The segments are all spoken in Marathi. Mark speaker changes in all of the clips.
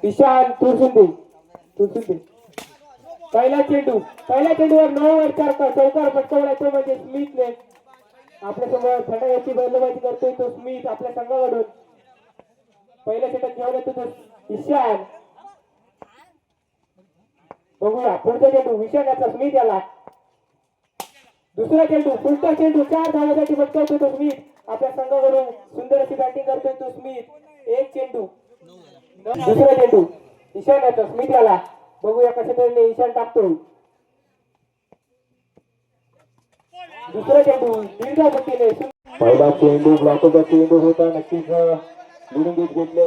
Speaker 1: ईशान तुळसुंदे पहिला चेंडूवर 9 वर चौकार फटकावला तो म्हणजे स्मिथने आपल्या समोर फटाक्याची बदलबाजी करतोय तो स्मिथ आपल्या संघाकडून पहिल्या षटक घेऊन येतो तो ईशान. बघूया पुढचा चेंडू ईशान याचा स्मिथ याला दुसरा चेंडू पुढचा चेंडू 4 धावांसाठी फटकावतो तो स्मिथ आपल्या संघाकडून सुंदर अशी बॅटिंग करतोय तो स्मिथ. एक चेंडू दुसरा चेंडू ईशान याचा स्मिथ याला बघूया कशा तऱ्हेने ईशान टाकतो. दुसरा चेंडू दीर्घ गतीने पहिला चेंडू ब्लॉकचा चेंडू होता नक्कीच लिडिंग गेट घेतले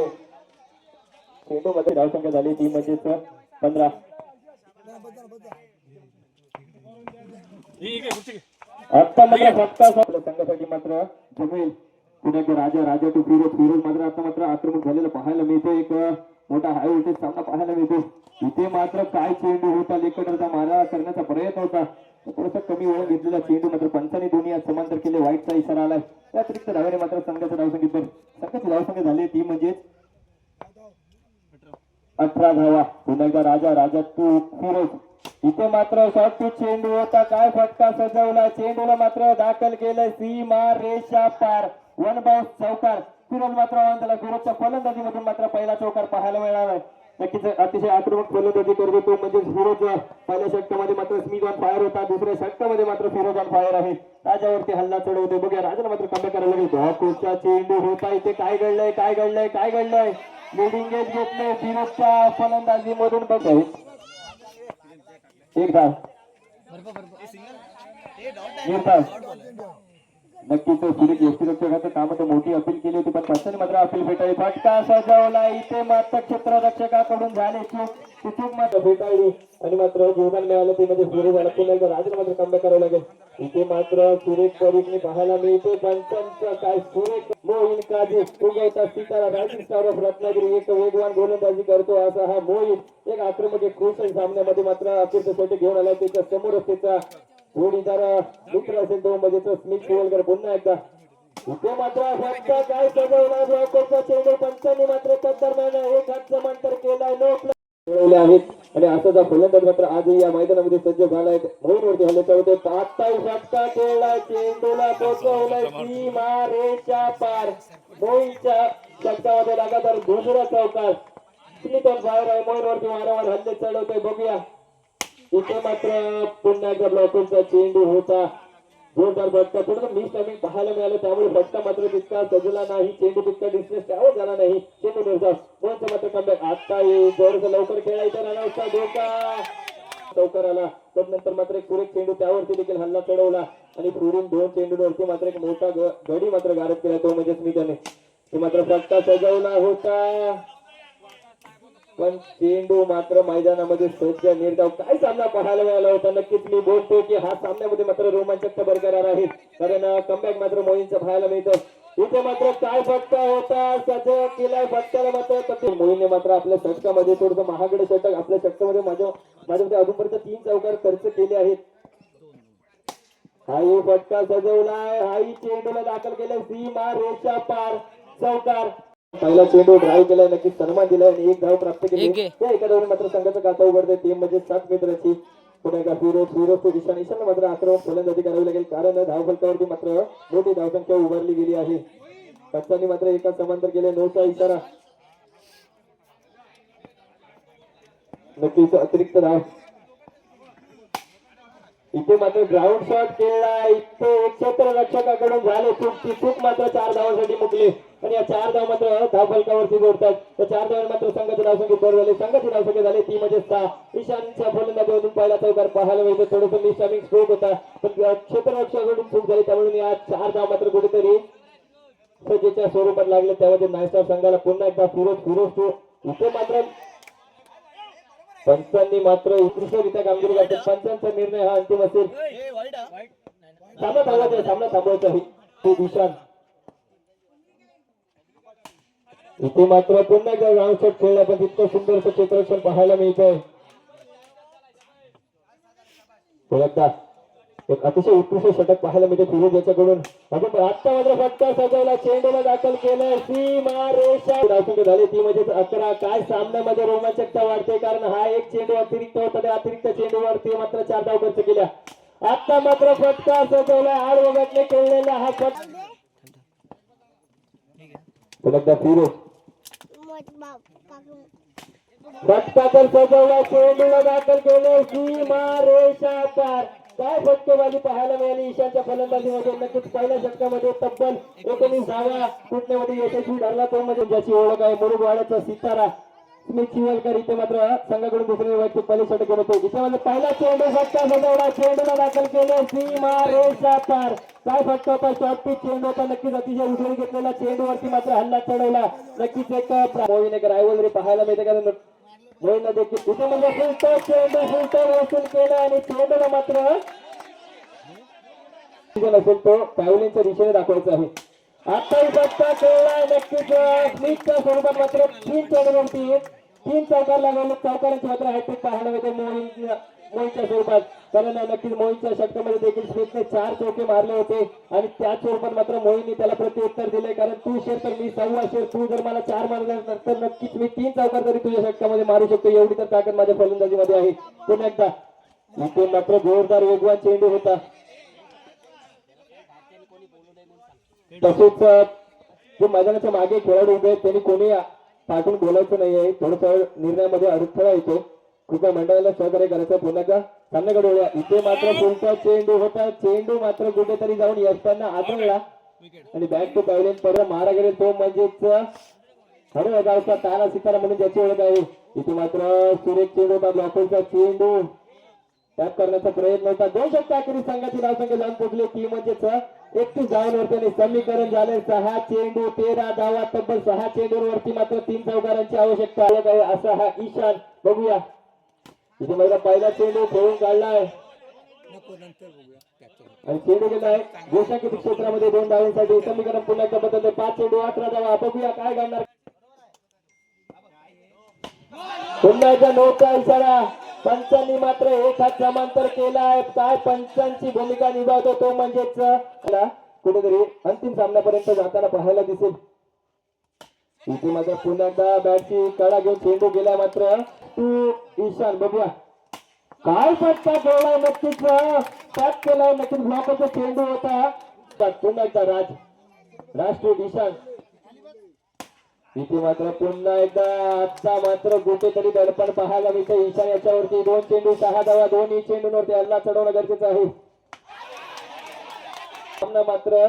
Speaker 1: चेंडू मध्ये धावसंख्या झाली ती म्हणजे 15. आता मात्र फक्त आपल्या संघासाठी मात्र जमेल पुण्याचे राजा टू फिरोज मात्र आता मात्र आक्रमक झालेलं पाहायला मिळते. एक मोठा हाय व्होल्टेज सामना पाहायला मिळतो. इथे मात्र काय चेंडू होता लेकडरचा मारा करण्याचा प्रयत्न होता थोडासा कमी वेळ घेतलेला चेंडू मात्र पंचांनी दोन्ही आज समांतर केले. वाईटचा इशारा आलाय त्या अतिरिक्त धाव्याने मात्र संघाचं संघाची धावसंख्या झाली ती म्हणजे 18 धावा. पुन्हा एकदा राजा टू फिरोज इथे मात्र शॉर्ट पिच चेंडू होता काय फटका सजवला चेंडूला मात्र दाखल केलं सीमा रेषा पार 1 बाउन्स चौकार. फिरोज मात्र त्याला फिरोजच्या फलंदाजीमधून मात्र पहिला चौकार पाहायला मिळणार आहे. नक्कीच अतिशय आक्रमक फलंदाजी करतो तो म्हणजे फिरोज. पहिल्या षटकामध्ये मात्र स्मिथ ऑन फायर होता दुसऱ्या षटकामध्ये मात्र फिरोज ऑन फायर आहे. राजावरती हल्ला चढवतो बघूया राजाला मात्र कमी करायला लागेल. कोचचा चेंडू होता इथे काय घडलंय लिडिंग गेट घेतले फिरोजच्या फलंदाजी मधून बघाय एक धाव नक्कीच सुरेख यष्टीरक्षकाचं काम तर मोठी अपील केली होती पण पंचांनी मात्र अपील फेटाळली. फटका सजवला इथे मात्र क्षेत्ररक्षकाकडून झाले चूक मात्र फेटाळली आणि मात्र जीवदान मिळालं ते म्हणजे सुरेश झाला. पुन्हा एकदा राजाला मात्र कमबॅक करावं लागेल. इथे मात्र सुरेख परीखने पाहायला मिळते पंचांचं काय सुरेख मोहीन काजी उगवता सितारा रायझिंग स्टार ऑफ रत्नागिरी एक वेगवान गोलंदाजी करतो असा हा मोहीन एक आक्रमक एक खुश सामन्यामध्ये मात्र अखेरचा षटक घेऊन आला. त्याच्या समोरच त्याचा जोडीदार मित्र असेल तो म्हणजे स्मिथ शिवलकर. पुन्हा एकदा इथे मात्र फक्त काय सजवला ब्लॉकरचा चेंडू पंचांनी मात्र तत्दरम्यान एक हात समांतर केलाय मिळवले आहेत आणि असाच फलंदाज मात्र आजही या मैदानामध्ये सज्ज झालाय. मोहीनवरती हल्ल्याचा होते 27 फटका खेळला चेंडूला पोहोचवलाय सीमा रेषा पार. मोहीनच्या षटकामध्ये लगातार दुसरा चौकार स्मिथ ऑन फायर आहे. मोहीनवरती वारंवार हल्ले चढवतोय बघूया इथे मात्र पुन्हा एकदा ब्लॉकरचा चेंडू होता जोरदार फटका थोडं मिस टायमिंग पाहायला मिळालं त्यामुळे फटका मात्र तितका सजला नाही चेंडू तितका डिस्टन्स त्यावर झाला नाही. चेंडू निर्धाव मोहनचा मात्र कमबॅक आता जोरचं लवकर खेळायचा रनआउटचा धोका चौकार आला. तदनंतर मात्र एक सुरेख चेंडू त्यावरती देखील हल्ला चढवला आणि पुढील 2 चेंडूवरती मात्र एक मोठा गडी मात्र गारद केला तो म्हणजे स्मिथने. ते मात्र फटका सजवला होता पण चेंडू मात्र मैदानामध्ये सज्ज निर्धाव काय सामना पाहायला मिळाला होता. नक्कीच मी बोलतो की हा सामन्यामध्ये मात्र रोमांचक बरकरार आहे कारण कमबॅक मात्र मोहीनचं पाहायला मिळतं. इथे मात्र काय फटका होता सज्ज केलाय फटक्याला मात्र मोहीनने मात्र आपल्या षटकामध्ये थोडंसं महागडे षटक आपल्या षटकामध्ये माझ्यामध्ये अजूनपर्यंत 3 चौकार खर्च केले आहेत. हाही फटका सजवलाय हाही चेंडूला दाखल केलाय सीमा रेषा पार चौकार. पहिला चेंडू ड्राईव्ह केलाय नक्कीच सन्मान दिलाय आणि एक धाव प्राप्त केली. त्या एका धावने मात्र संघाचं खाता उघडतंय ते म्हणजे 7 मित्राची. पुन्हा एकदा फिरोज तो ईशान मात्र आक्रमक फलंदाजी करावी लागेल कारण धावफलकावरती मात्र मोठी धावसंख्या उभारली गेली आहे. पंचांनी मात्र एका समांतर केले 9चा इशारा नक्कीच अतिरिक्त धाव. इथे मात्र ग्राउंड शॉट खेळला इथे क्षेत्ररक्षकाकडून झाले चूक मात्र 4 धावांसाठी मुकले आणि या 4 धाव मात्र धावफलकावरती जोडतात. त्या 4 धावांनी मात्र संघाची धावसंख्या बरोबर झाली. संघाची धावसंख्या झाली ती म्हणजे 6. ईशानच्या फलंदाजीमधून पहिला चौकार पाहायला मिळतो. थोडंसं मिस टायमिंग स्ट्रोक होता पण क्षेत्ररक्षकाकडून चूक झाली त्यामुळे या 4 धाव मात्र कुठेतरी सज्जेच्या स्वरूपात लागले. त्यामध्ये नायस्टार संघाला पुन्हा एकदा फिरोज तो इथे मात्र पंचांनी मात्र उत्कृष्टरित्या कामगिरी करतात. पंचांचा निर्णय हा अंतिम असेल. सामना थांबवायचा आहे ते ईशान. इथे मात्र पुन्हा एकदा ग्राउंड शॉट खेळला पण तितकं सुंदरचं क्षेत्ररक्षण पाहायला मिळतंय. एक अतिशय उत्कृष्ट षटक पाहायला मिळते फिरोज याच्याकडून. आपण आता मात्र फटका सजवला, चेंडूला दाखल केलं, सीमा रेषा धावसंख्या झाली ती म्हणजे 11. काय सामन्यामध्ये रोमांचकता वाढते कारण हा एक चेंडू अतिरिक्त होता, त्या अतिरिक्त चेंडूवरती मात्र 4 धाव खर्च केल्या. आता मात्र फटका सजवला, आडवगटने खेळलेला हा फटका फिरोज फटका तर सजवला, चेंडूला दाखल केले, सीमा रेषा पार. काय फटकेबाजी पाहायला मिळाली ईशानच्या फलंदाजीमध्ये. नक्कीच पहिल्या षटकामध्ये तब्बल 19 धावा कुठण्यामध्ये यशस्वी ठरला तो म्हणजे ज्याची ओळख आहे मुरुडवाड्याचा सितारा स्मिथ चिवलकर. इथे मात्र संघाकडून दुसरे वैयक्तिक पहिले षटक होतो. इथे पहिला चेंडू फटका सजवला, चेंडूला दाखल केले, सीमा रेषा पार. काय फटका होता, शॉर्ट पिच चेंडू होता. नक्कीच अतिशय उठवून घेतलेला चेंडूवरती मात्र हल्ला चढवला. नक्कीच एक मोहीन एक रायवलरी पाहायला मिळते कारण मोहीन देखील इथे म्हणजे फुलटॉस चेंडू फुलटॉस वसूल केला आणि चेंडूला मात्र असेल तो पॅव्हलिनच्या दिशेने दाखवायचा आहे. आताही फटका खेळलाय नक्कीच स्मिथच्या स्वरूपात मात्र 3 चेंडूवरती 3 चौकार लागवले. चौकारांची मात्र हॅट्रिक पाहायला मिळते मोहीनच्या स्वरूपात कारण नक्कीच मोहीनच्या षटकामध्ये देखील स्मिथने 4 चौके मारले होते आणि त्याच स्वरूपात मात्र मोहीनने त्याला प्रत्युत्तर दिले कारण तू शेर तर मी 6 शेर, तू जर मला 4 मारल्यानंतर नक्कीच मी 3 चौकार तरी तुझ्या षटकामध्ये मारू शकतो, एवढी तर ताकद माझ्या फलंदाजीमध्ये आहे. पुन्हा एकदा इथे मात्र जोरदार वेगवान चेंडू होता. तसेच जे मैदानाच्या मागे खेळाडू उभे आहेत त्यांनी कोणी पाठवून बोलायचं नाहीये, थोडस निर्णयामध्ये अडथळा येतो, कृपया मंडळाला सहकार्य करायचं. पुन्हा का सामन्याकडे वळूया. इथे मात्र फुलटॉस चेंडू होता, चेंडू मात्र कुठेतरी जाऊन यशपांना आदळला आणि बॅक टू पॅव्हलियन परत मारा गेले तो म्हणजेच हरगावचा तारा सितारा म्हणून ज्याची ओळख आहे. इथे मात्र सुरेख चेंडू होता, ब्लॉकरचा चेंडू टॅप करण्याचा प्रयत्न होता. 2 षटक अखेरीस संघाची धावसंख्या जाऊन पोहोचली ती म्हणजेच 31 धावांवरती आणि समीकरण झाले 6 चेंडू 13 धावा. तब्बल 6 चेंडूवरती मात्र 3 चौकारांची आवश्यकता आहे असा हा ईशान. बघूया इथे मला पहिला चेंडू खेळून काढलाय आणि चेंडू गेलाय गोषा किती क्षेत्रामध्ये 2 धावांसाठी. समीकरण पुन्हा एकदा बदलले, 5 चेंडू 18 धावा. बघूया काय घडणार. पुन्हा एकदा नोचा इशारा, पंचांनी मात्र एक हात समांतर केलाय. काय पंचांची भूमिका निभावतो तो म्हणजेच कुठेतरी अंतिम सामन्यापर्यंत जाताना पाहायला दिसेल. इथे मात्र पुन्हा एकदा बॅटची कडा घेऊन चेंडू गेला मात्र तू ईशान. बघूया काय फटका खेळलाय, नक्कीच टॅप केलाय, नक्कीच ब्लॉकचा चेंडू होता. पुन्हा एकदा राष्ट्रीय ईशान. इथे मात्र पुन्हा एकदा आता मात्र कुठेतरी दडपण पाहायला मिळते ईशान याच्यावरती. 2 चेंडू 6 धावा, 2 चेंडूंवरती हल्ला चढवणं गरजेचं आहे. मात्र